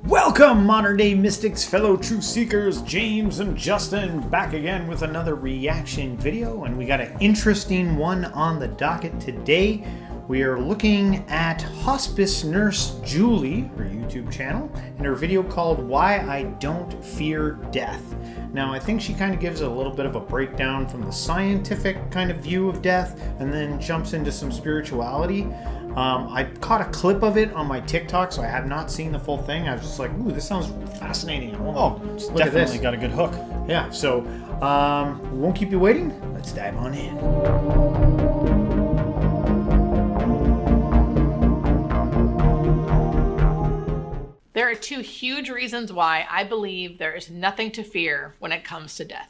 Welcome, modern day mystics, fellow truth seekers, James and Justin, back again with another reaction video, and we got an interesting one on the docket today. We are looking at Hospice Nurse Julie, her YouTube channel, and her video called Why I Don't Fear Death. Now, I think she kind of gives a little bit of a breakdown from the scientific kind of view of death and then jumps into some spirituality. I caught a clip of it on my TikTok, so I have not seen the full thing. I was just like, ooh, this sounds fascinating. It's definitely got a good hook. Yeah, so we won't keep you waiting. Let's dive on in. There are two huge reasons why I believe there is nothing to fear when it comes to death.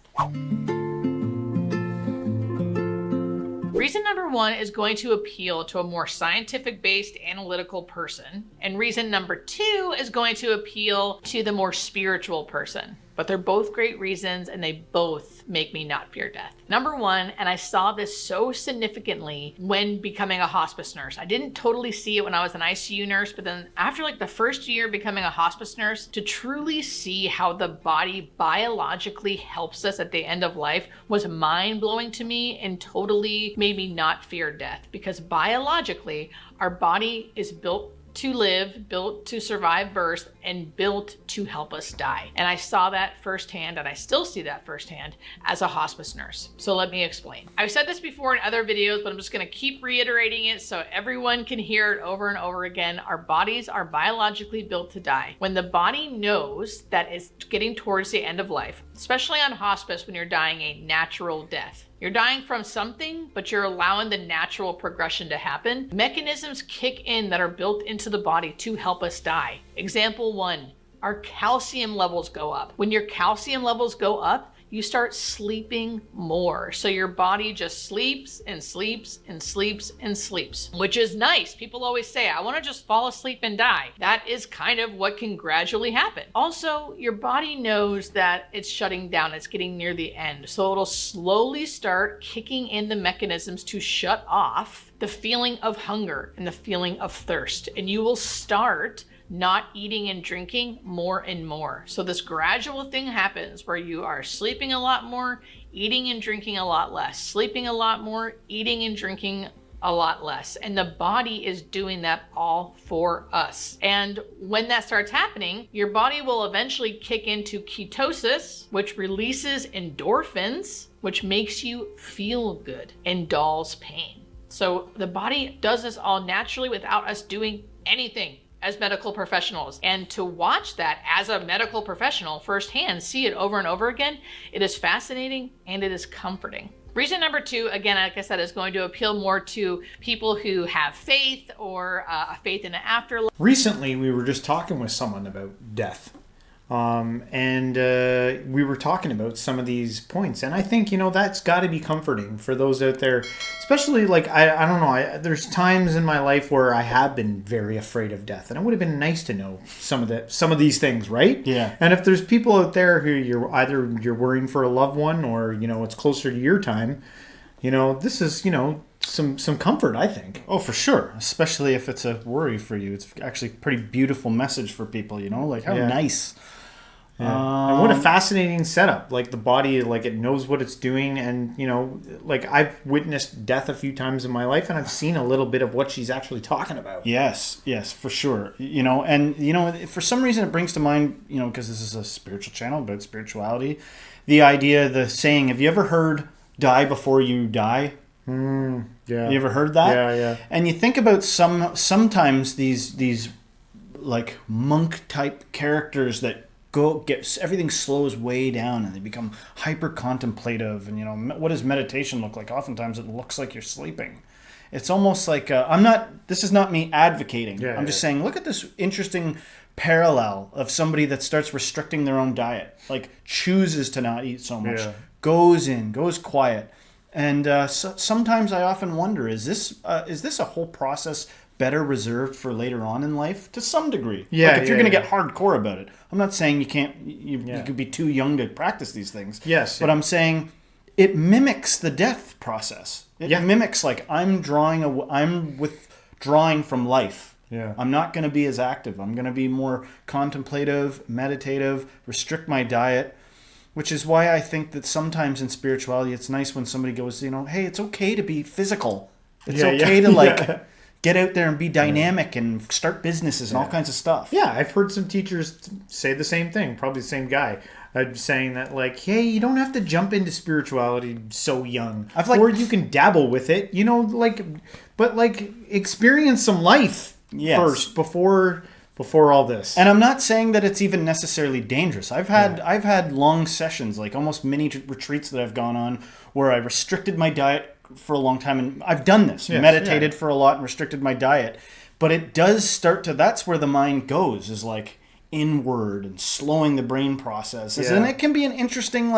Reason number one is going to appeal to a more scientific-based analytical person. And reason number two is going to appeal to the more spiritual person. But they're both great reasons and they both make me not fear death. Number one, and I saw this so significantly when becoming a hospice nurse. I didn't totally see it when I was an ICU nurse, but then after like the first year becoming a hospice nurse, to truly see how the body biologically helps us at the end of life was mind-blowing to me and totally made me not fear death. Because biologically, our body is built to live, built to survive birth, and built to help us die. And I saw that firsthand, and I still see that firsthand as a hospice nurse. So let me explain. I've said this before in other videos, but I'm just gonna keep reiterating it so everyone can hear it over and over again. Our bodies are biologically built to die. When the body knows that it's getting towards the end of life, especially on hospice when you're dying a natural death, you're dying from something, but you're allowing the natural progression to happen. Mechanisms kick in that are built into the body to help us die. Example one, our calcium levels go up. When your calcium levels go up, you start sleeping more. So your body just sleeps and sleeps and sleeps and sleeps, which is nice. People always say, I want to just fall asleep and die. That is kind of what can gradually happen. Also, your body knows that it's shutting down, it's getting near the end. So it'll slowly start kicking in the mechanisms to shut off the feeling of hunger and the feeling of thirst. And you will start not eating and drinking more and more. So this gradual thing happens where you are sleeping a lot more, eating and drinking a lot less, sleeping a lot more, eating and drinking a lot less. And the body is doing that all for us. And when that starts happening, your body will eventually kick into ketosis, which releases endorphins, which makes you feel good and dulls pain. So the body does this all naturally without us doing anything as medical professionals. And to watch that as a medical professional firsthand, see it over and over again, it is fascinating and it is comforting. Reason number two, again, like I said, is going to appeal more to people who have faith or a faith in the afterlife. Recently, we were just talking with someone about death. And we were talking about some of these points, and I think, that's got to be comforting for those out there, especially like, I don't know, there's times in my life where I have been very afraid of death, and it would have been nice to know some of these things, right? Yeah. And if there's people out there who you're worrying for a loved one, or, it's closer to your time, this is, some comfort, I think. Oh, for sure. Especially if it's a worry for you. It's actually a pretty beautiful message for people, like how nice. Yeah. And what a fascinating setup. Like the body, like it knows what it's doing. And, like I've witnessed death a few times in my life, and I've seen a little bit of what she's actually talking about. Yes, for sure. And, for some reason it brings to mind, because this is a spiritual channel about spirituality, the idea, the saying, have you ever heard die before you die? Yeah. You ever heard that? Yeah. And you think about sometimes these like monk type characters that everything slows way down and they become hyper contemplative. And what does meditation look like? Oftentimes it looks like you're sleeping. It's almost like this is not me advocating. I'm just saying, look at this interesting parallel of somebody that starts restricting their own diet, like chooses to not eat so much, goes quiet. And sometimes I often wonder, is this a whole process better reserved for later on in life? To some degree. Yeah. Like if you're going to get hardcore about it. I'm not saying you could be too young to practice these things. Yes. But I'm saying it mimics the death process. It mimics like I'm withdrawing from life. Yeah. I'm not going to be as active. I'm going to be more contemplative, meditative, restrict my diet, which is why I think that sometimes in spirituality, it's nice when somebody goes, hey, it's okay to be physical. It's okay to get out there and be dynamic and start businesses and all kinds of stuff. Yeah, I've heard some teachers say the same thing, probably the same guy, saying that, hey, you don't have to jump into spirituality so young. Or you can dabble with it, but experience some life first before all this. And I'm not saying that it's even necessarily dangerous. I've had long sessions, almost mini retreats that I've gone on, where I restricted my diet for a long time, and I've done this, meditated for a lot and restricted my diet. But it does start to, that's where the mind goes, is inward and slowing the brain processes. And it can be an interesting,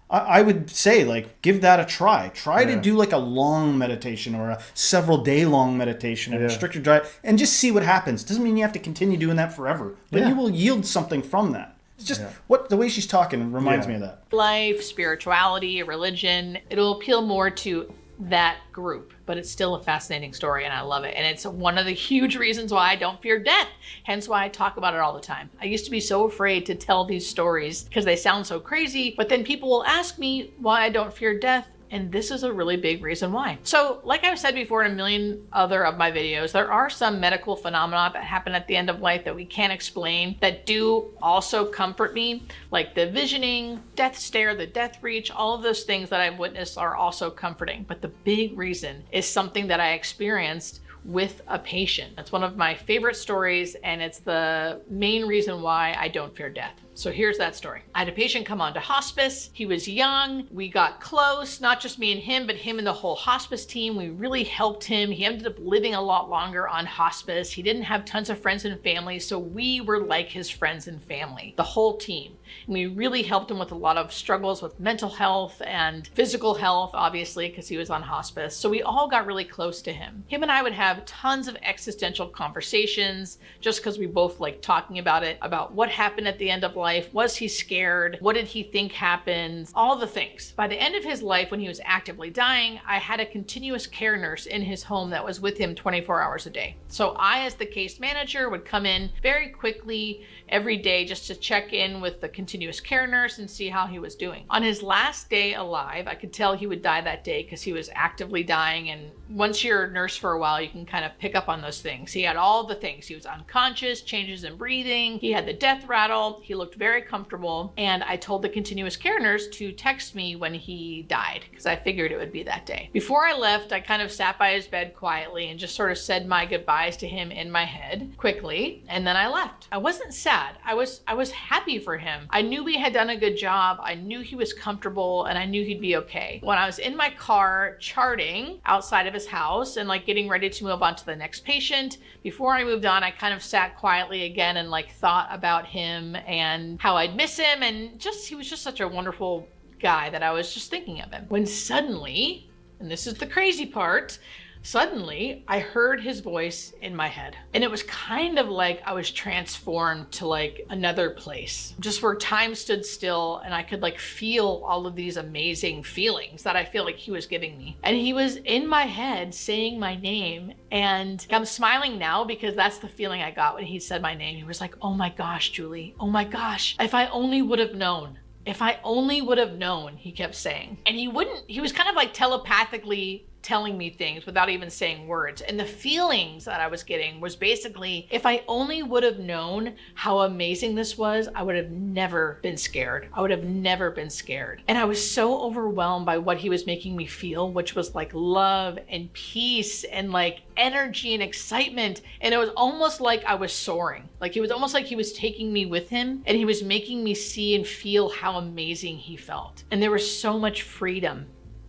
I would say, give that a try. Try to do a long meditation or a several day long meditation and restrict your diet and just see what happens. Doesn't mean you have to continue doing that forever, but you will yield something from that. It's just the way she's talking reminds me of that. Life, spirituality, religion, it'll appeal more to that group, but it's still a fascinating story and I love it. And it's one of the huge reasons why I don't fear death, hence why I talk about it all the time. I used to be so afraid to tell these stories because they sound so crazy, but then people will ask me why I don't fear death. And this is a really big reason why. So like I've said before in a million other of my videos, there are some medical phenomena that happen at the end of life that we can't explain that do also comfort me, like the visioning, death stare, the death reach, all of those things that I've witnessed are also comforting. But the big reason is something that I experienced with a patient. That's one of my favorite stories, and it's the main reason why I don't fear death. So here's that story. I had a patient come on to hospice. He was young. We got close, not just me and him, but him and the whole hospice team. We really helped him. He ended up living a lot longer on hospice. He didn't have tons of friends and family, so we were like his friends and family, the whole team. And we really helped him with a lot of struggles with mental health and physical health, obviously, because he was on hospice. So we all got really close to him. Him and I would have tons of existential conversations just because we both like talking about it, about what happened at the end of life. Was he scared? What did he think happened? All the things. By the end of his life, when he was actively dying, I had a continuous care nurse in his home that was with him 24 hours a day. So I, as the case manager, would come in very quickly every day just to check in with the continuous care nurse and see how he was doing. On his last day alive, I could tell he would die that day because he was actively dying. And once you're a nurse for a while, you can kind of pick up on those things. He had all the things. He was unconscious, changes in breathing. He had the death rattle. He looked very comfortable. And I told the continuous care nurse to text me when he died because I figured it would be that day. Before I left, I kind of sat by his bed quietly and just sort of said my goodbyes to him in my head quickly. And then I left. I wasn't sad. I was happy for him. I knew we had done a good job. I knew he was comfortable and I knew he'd be okay. When I was in my car charting outside of his house and like getting ready to move on to the next patient, before I moved on, I kind of sat quietly again and like thought about him and how I'd miss him, and just he was just such a wonderful guy that I was just thinking of him. When suddenly, and this is the crazy part, suddenly I heard his voice in my head, and it was kind of like I was transformed to like another place, just where time stood still and I could like feel all of these amazing feelings that I feel like he was giving me. And he was in my head saying my name, and I'm smiling now because that's the feeling I got when he said my name. He was like, "Oh my gosh, Julie, oh my gosh, if I only would have known. If I only would have known," he kept saying. And he was kind of like telepathically telling me things without even saying words. And the feelings that I was getting was basically, if I only would have known how amazing this was, I would have never been scared. I would have never been scared. And I was so overwhelmed by what he was making me feel, which was like love and peace and like energy and excitement. And it was almost like I was soaring. Like it was almost like he was taking me with him and he was making me see and feel how amazing he felt. And there was so much freedom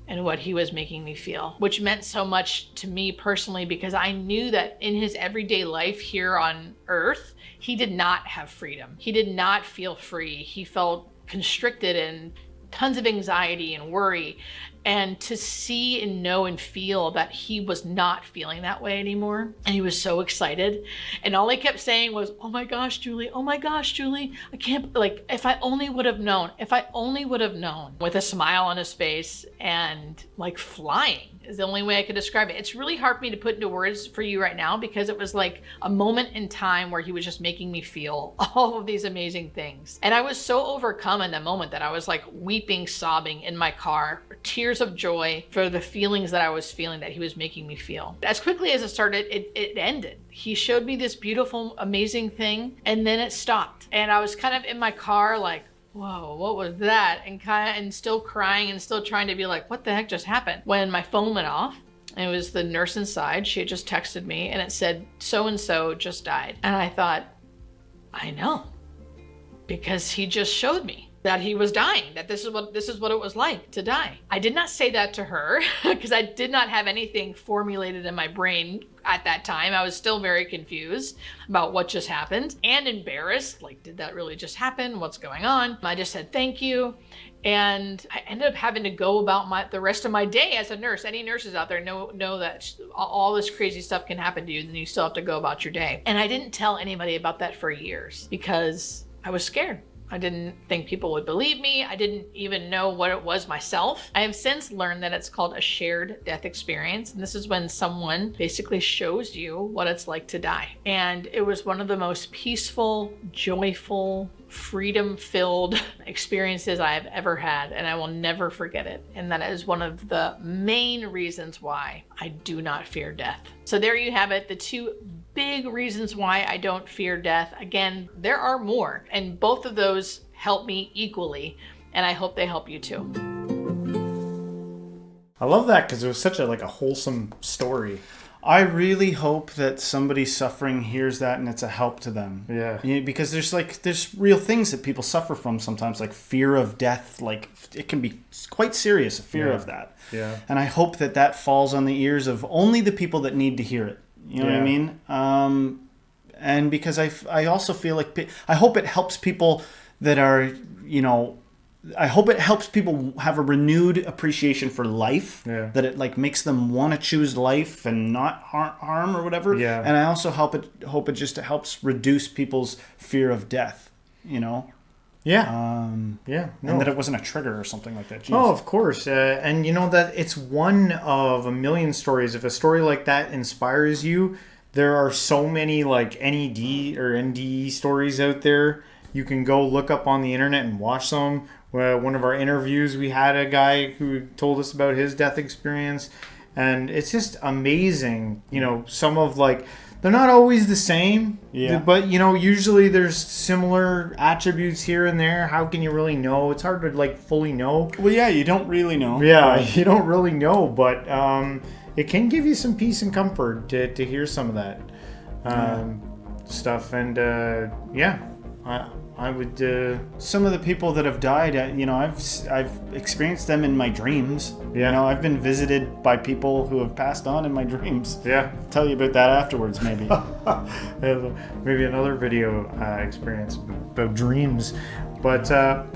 and what he was making me feel, which meant so much to me personally because I knew that in his everyday life here on earth, he did not have freedom. He did not feel free. He felt constricted and tons of anxiety and worry. And to see and know and feel that he was not feeling that way anymore. And he was so excited. And all he kept saying was, "Oh my gosh, Julie, oh my gosh, Julie, I can't, like, if I only would have known, if I only would have known," with a smile on his face and like flying. is the only way I could describe it. It's really hard for me to put into words for you right now because it was like a moment in time where he was just making me feel all of these amazing things. And I was so overcome in the moment that I was like weeping, sobbing in my car, tears of joy for the feelings that I was feeling that he was making me feel. As quickly as it started, it ended. He showed me this beautiful, amazing thing, and then it stopped. And I was kind of in my car like, whoa, what was that? And still crying and still trying to be like, what the heck just happened? When my phone went off, and it was the nurse inside, she had just texted me and it said, so-and-so just died. And I thought, I know, because he just showed me that he was dying, that this is what it was like to die. I did not say that to her because I did not have anything formulated in my brain at that time. I was still very confused about what just happened and embarrassed. Like, did that really just happen? What's going on? I just said, thank you. And I ended up having to go about the rest of my day as a nurse. Any nurses out there know that all this crazy stuff can happen to you, and you still have to go about your day. And I didn't tell anybody about that for years because I was scared. I didn't think people would believe me. I didn't even know what it was myself. I have since learned that it's called a shared death experience. And this is when someone basically shows you what it's like to die. And it was one of the most peaceful, joyful, freedom-filled experiences I have ever had. And I will never forget it. And that is one of the main reasons why I do not fear death. So there you have it. The two big reasons why I don't fear death. Again, there are more, and both of those help me equally, and I hope they help you too. I love that because it was such a wholesome story. I really hope that somebody suffering hears that and it's a help to them. Yeah. Because there's real things that people suffer from sometimes, like fear of death. Like, it can be quite serious, a fear of that. Yeah. And I hope that falls on the ears of only the people that need to hear it. You know what I mean? And because I also feel like, I hope it helps people that are, I hope it helps people have a renewed appreciation for life. Yeah. That it makes them want to choose life and not harm or whatever. Yeah. And I also hope it just helps reduce people's fear of death. Yeah. Yeah. No. And that it wasn't a trigger or something like that. Jeez. Oh, of course. And that it's one of a million stories. If a story like that inspires you, there are so many NED or NDE stories out there. You can go look up on the internet and watch them. One of our interviews, we had a guy who told us about his death experience. And it's just amazing. Some of they're not always the same, but usually there's similar attributes here and there. How can you really know? It's hard to fully know. Well, yeah, you don't really know. Yeah, you don't really know, but it can give you some peace and comfort to hear some of that stuff. And I would. Some of the people that have died, I've experienced them in my dreams. Yeah. I've been visited by people who have passed on in my dreams. Yeah. I'll tell you about that afterwards, maybe. Maybe another video experience about dreams. But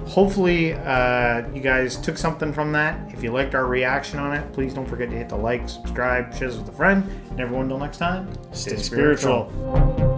hopefully you guys took something from that. If you liked our reaction on it, please don't forget to hit the like, subscribe, share this with a friend. And everyone, until next time, stay spiritual.